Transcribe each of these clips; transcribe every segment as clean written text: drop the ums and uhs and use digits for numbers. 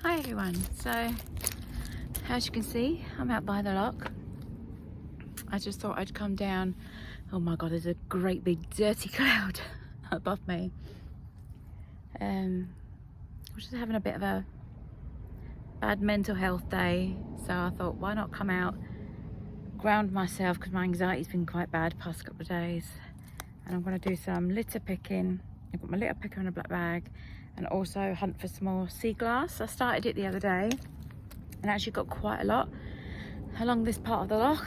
Hi everyone, so as you can see I'm out by the loch. I just thought I'd come down. Oh my god, there's a great big dirty cloud above me. I was just having a bit of a bad mental health day, so I thought why not come out, ground myself, because my anxiety's been quite bad the past couple of days. And I'm going to do some litter picking. I've got my litter picker in a black bag, and also hunt for some more sea glass. I started it the other day and actually got quite a lot along this part of the loch,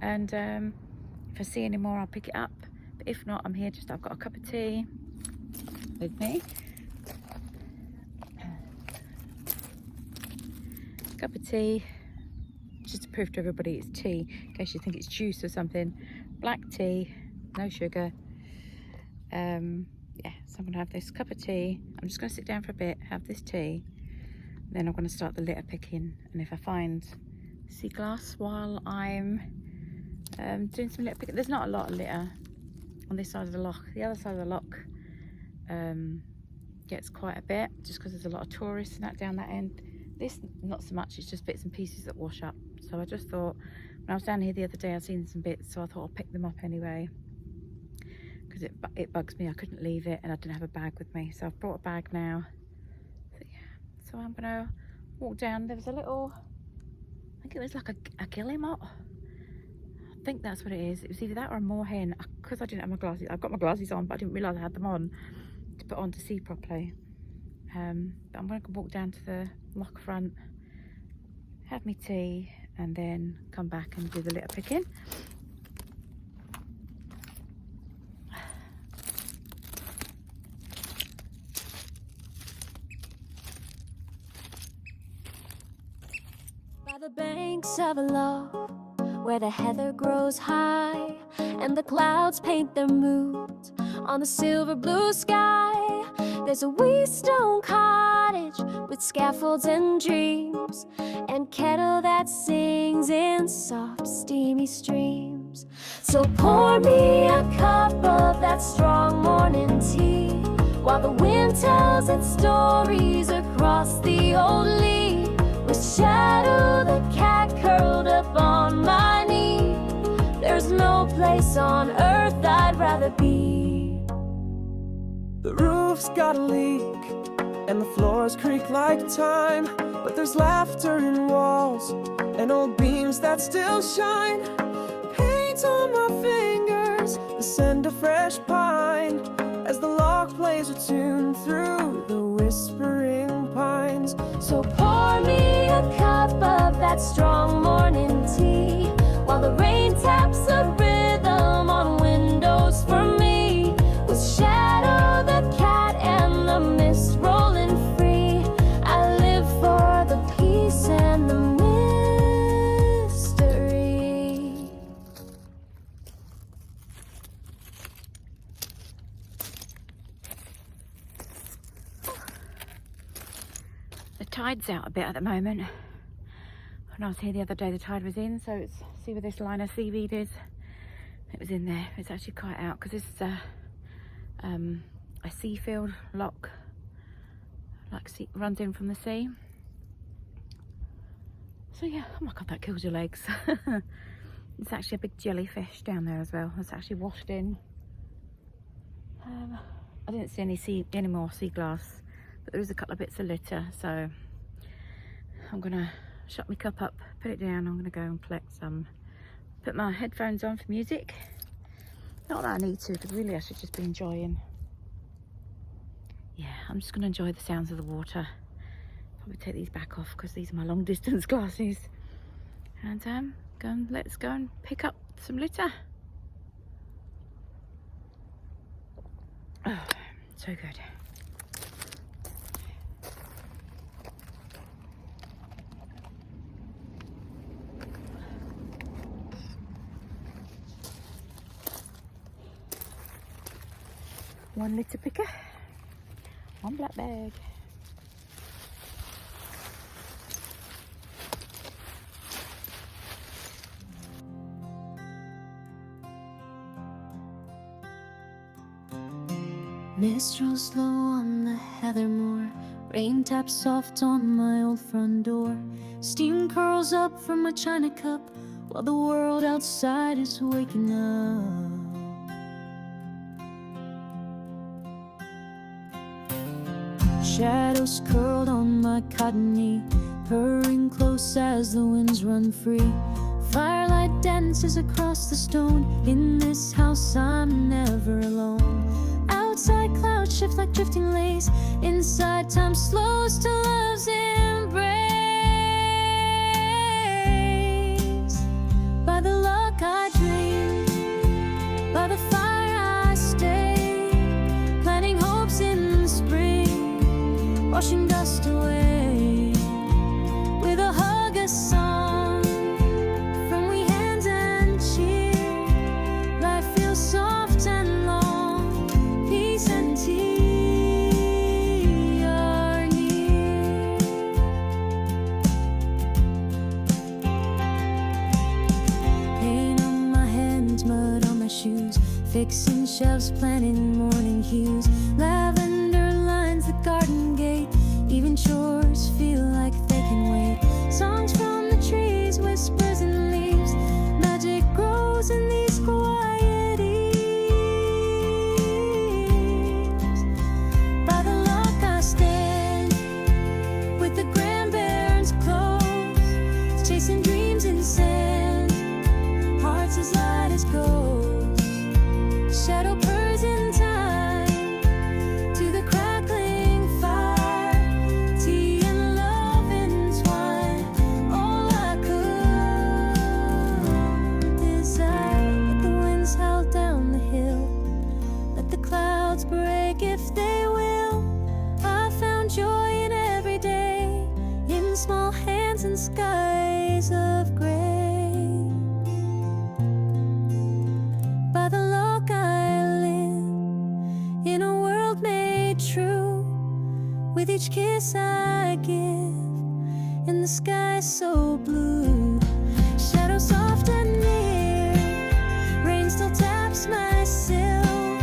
and if I see any more I'll pick it up, but if not, I'm here. I've got a cup of tea with me, cup of tea, just to prove to everybody it's tea in case you think it's juice or something. Black tea, no sugar. Yeah, so I'm gonna have this cup of tea. I'm just gonna sit down for a bit, have this tea, then I'm gonna start the litter picking. And if I find sea glass while I'm doing some litter picking, there's not a lot of litter on this side of the loch. The other side of the loch gets quite a bit, just because there's a lot of tourists and that down that end. This, not so much, it's just bits and pieces that wash up. So I just thought, when I was down here the other day, I'd seen some bits, so I thought I'll pick them up anyway, because it bugs me. I couldn't leave it and I didn't have a bag with me, so I've brought a bag now. So yeah, so I'm gonna walk down. There was a little, I think it was like a guillemot, I think that's what it is. It was either that or a moorhen, because I didn't have my glasses. I've got my glasses on, but I didn't realise I had them on to put on to see properly. But I'm gonna walk down to the loch front, have me tea, and then come back and do the litter picking. By the banks of a loch, where the heather grows high and the clouds paint their moods on the silver blue sky, there's a wee stone cottage with scaffolds and dreams, and kettle that sings in soft steamy streams. So pour me a cup of that strong morning tea, while the wind tells its stories across the old lea, with Shadow the cat curled up on my knee. There's no place on earth I'd rather be. The roof's got a leak and the floors creak like time, but there's laughter in walls and old beams that still shine. Paint on my fingers, the scent of fresh pine, as the loch plays a tune through the whispering pines. So pour me a cup of that strong morning tea, while the rain taps a rhythm on windows for me, with Shadow the cat and the mist rolling free. I live for the peace and the mystery. The tide's out a bit at the moment. When I was here the other day, the tide was in, so it's, see where this line of seaweed is? It was in there. It's actually quite out, because this is a sea-filled loch, like runs in from the sea. So yeah, oh my god, that kills your legs. It's actually a big jellyfish down there as well. It's actually washed in. I didn't see any more sea glass, but there is a couple of bits of litter, so I'm gonna shut my cup up, put it down. I'm gonna go and collect some, put my headphones on for music. Not that I need to, because really I should just be enjoying. Yeah, I'm just gonna enjoy the sounds of the water. Probably take these back off, because these are my long distance glasses. And let's go and pick up some litter. Oh, so good. One litter picker, one black bag. Mist rolls slow on the heather moor, Rain taps soft on my old front door. Steam curls up from my china cup while the world outside is waking up. Shadows curled on my cotton knee, purring close as the winds run free. Firelight dances across the stone. In this house I'm never alone. Outside clouds shift like drifting lace. Inside time slows to love's embrace. By the luck I dream, by the fire I stay, planting hopes in the spring, washing dust away. With a hug, a song from we hands and cheer. Life feels soft and long, peace and tea are near. Paint on my hands, mud on my shoes, fixing shelves, planting morning hues. Lavender lines the garden gate, even chores feel like they can wait. Songs from the trees, whispers in the leaves, magic grows in these quiet eves. By the lock I stand, with the grandparents close, chasing dreams in sand, hearts as light as ghosts. Shadow purrs in time to the crackling fire. Tea and love entwine, all I could desire. Let the winds howl down the hill, let the clouds break if they will. I found joy in every day, in small hands and skies of gray. By the lock I live, in a world made true. With each kiss I give, in the sky so blue. Shadow soft and near, rain still taps my sill,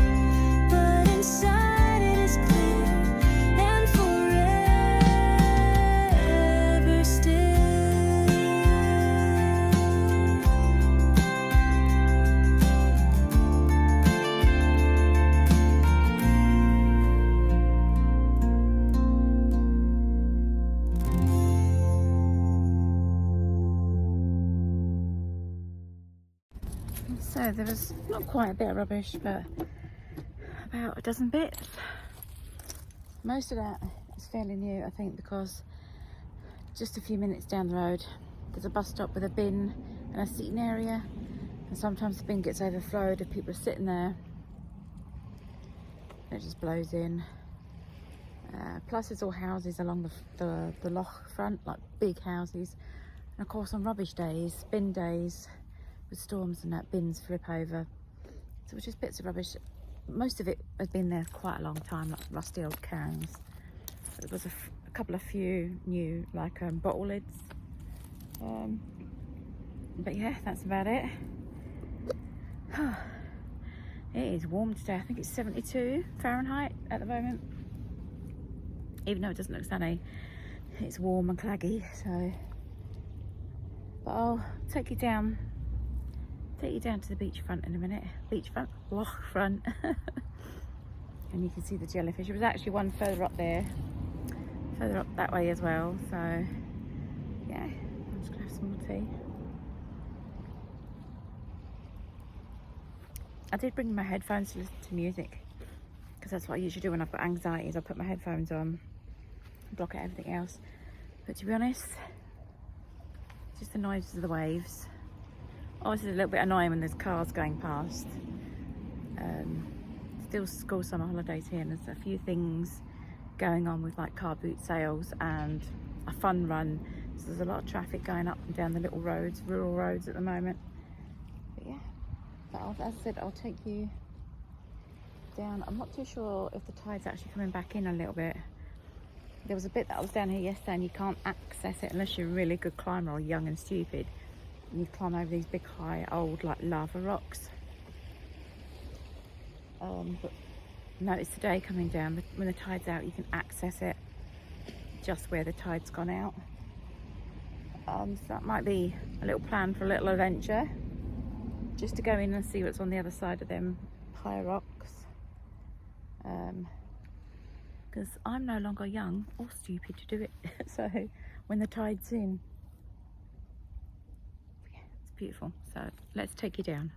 but inside it is clear and forever still. So there was not quite a bit of rubbish, but about a dozen bits. Most of that is fairly new, I think, because just a few minutes down the road there's a bus stop with a bin and a seating area, and sometimes the bin gets overflowed if people are sitting there. It just blows in. Plus it's all houses along the loch front, like big houses. And of course on rubbish days, bin days, with storms and that, bins flip over. So it's just bits of rubbish. Most of it has been there quite a long time, like rusty old cans. There was a few new, like bottle lids. But yeah, that's about it. It is warm today. I think it's 72 Fahrenheit at the moment. Even though it doesn't look sunny, it's warm and claggy. So, but I'll take you down to the beachfront in a minute. Beachfront, loch front. And you can see the jellyfish. There was actually one further up there, further up that way as well. So yeah, I'm just gonna have some more tea. I did bring my headphones to listen to music, because that's what I usually do when I've got anxiety, is I put my headphones on, block out everything else. But to be honest, just the noises of the waves. Obviously, it's a little bit annoying when there's cars going past. Still school summer holidays here, and there's a few things going on with like car boot sales and a fun run. So there's a lot of traffic going up and down the little roads, rural roads at the moment. But yeah, but as I said, I'll take you down. I'm not too sure if the tide's actually coming back in a little bit. There was a bit that I was down here yesterday and you can't access it unless you're a really good climber or young and stupid. And you climb over these big high old like lava rocks. But notice today coming down, when the tide's out, you can access it. just where the tide's gone out. So that might be a little plan for a little adventure, just to go in and see what's on the other side of them high rocks. Because I'm no longer young or stupid to do it. So when the tide's in, yeah, it's beautiful. So let's take you down.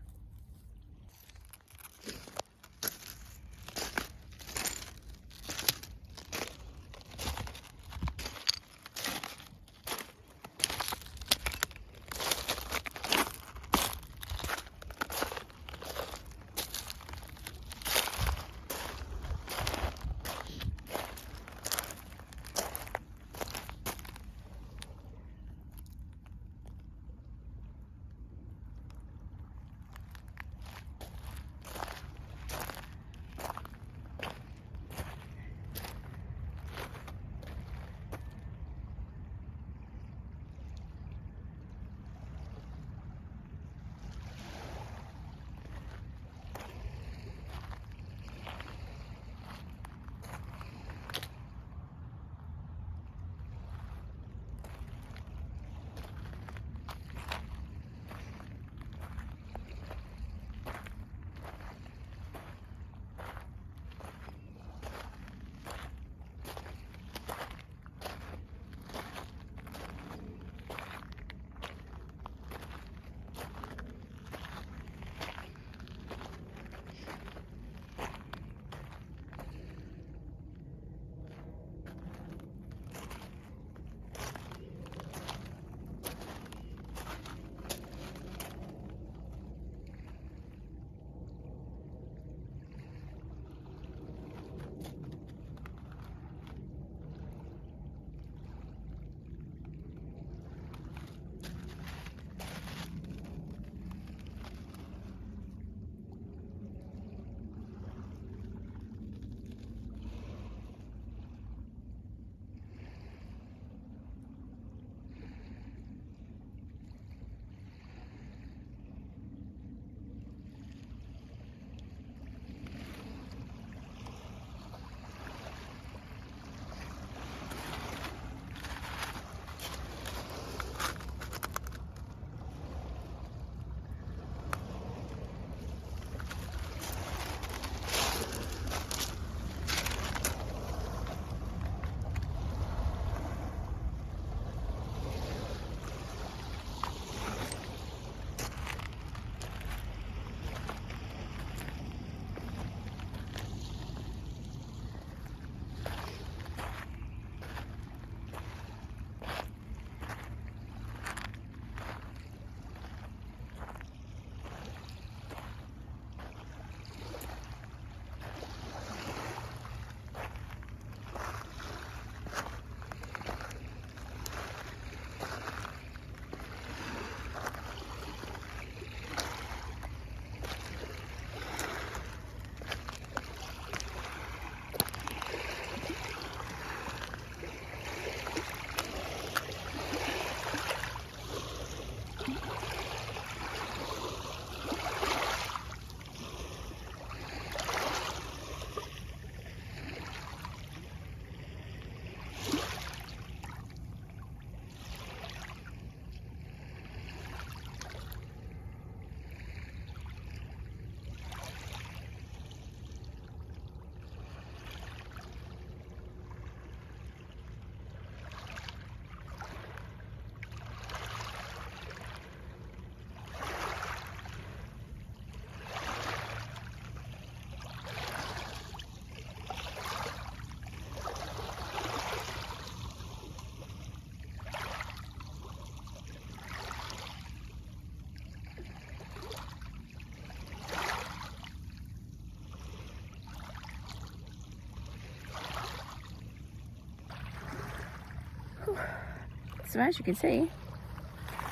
So as you can see,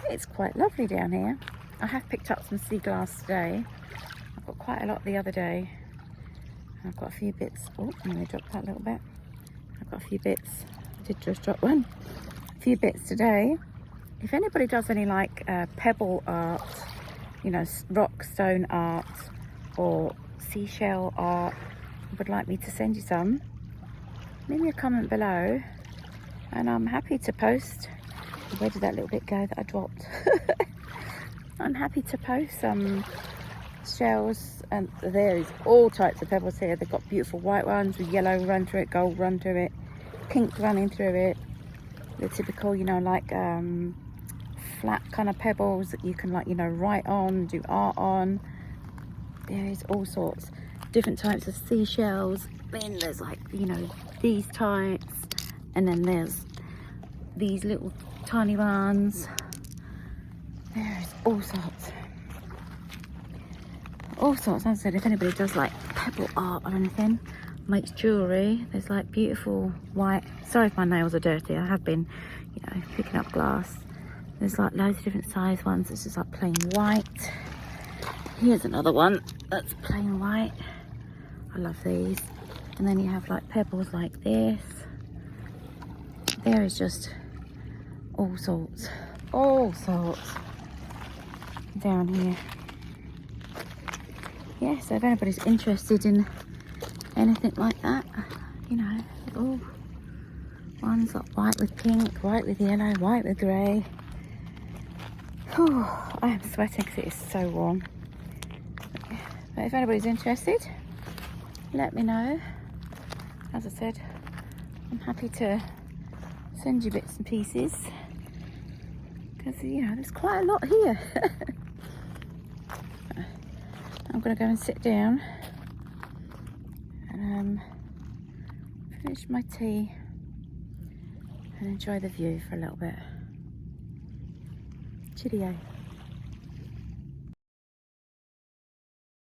it's quite lovely down here. I have picked up some sea glass today. I've got quite a lot the other day. I've got a few bits. Oh, I'm going to drop that a little bit. I've got a few bits. I did just drop one. A few bits today. If anybody does any like pebble art, you know, rock stone art or seashell art, would like me to send you some, leave me a comment below. And I'm happy to post. Where did that little bit go that I dropped? I'm happy to post some shells, and there is all types of pebbles here. They've got beautiful white ones with yellow run through it, gold run through it, pink running through it. The typical, you know, like flat kind of pebbles that you can, like, you know, write on, do art on. There is all sorts, different types of seashells. Then there's, like, you know, these types, and then there's these little tiny ones. There's all sorts. All sorts. As I said, if anybody does like pebble art or anything, makes jewellery, there's like beautiful white. Sorry if my nails are dirty, I have been, you know, picking up glass. There's like loads of different size ones. This is like plain white. Here's another one that's plain white. I love these. And then you have like pebbles like this. There is just all sorts down here. Yeah, so if anybody's interested in anything like that, you know, oh, one's like white with pink, white with yellow, white with grey. Oh, I am sweating because it is so warm. But if anybody's interested, let me know. As I said, I'm happy to send you bits and pieces, because, you know, there's quite a lot here. I'm going to go and sit down and finish my tea and enjoy the view for a little bit. Cheerio.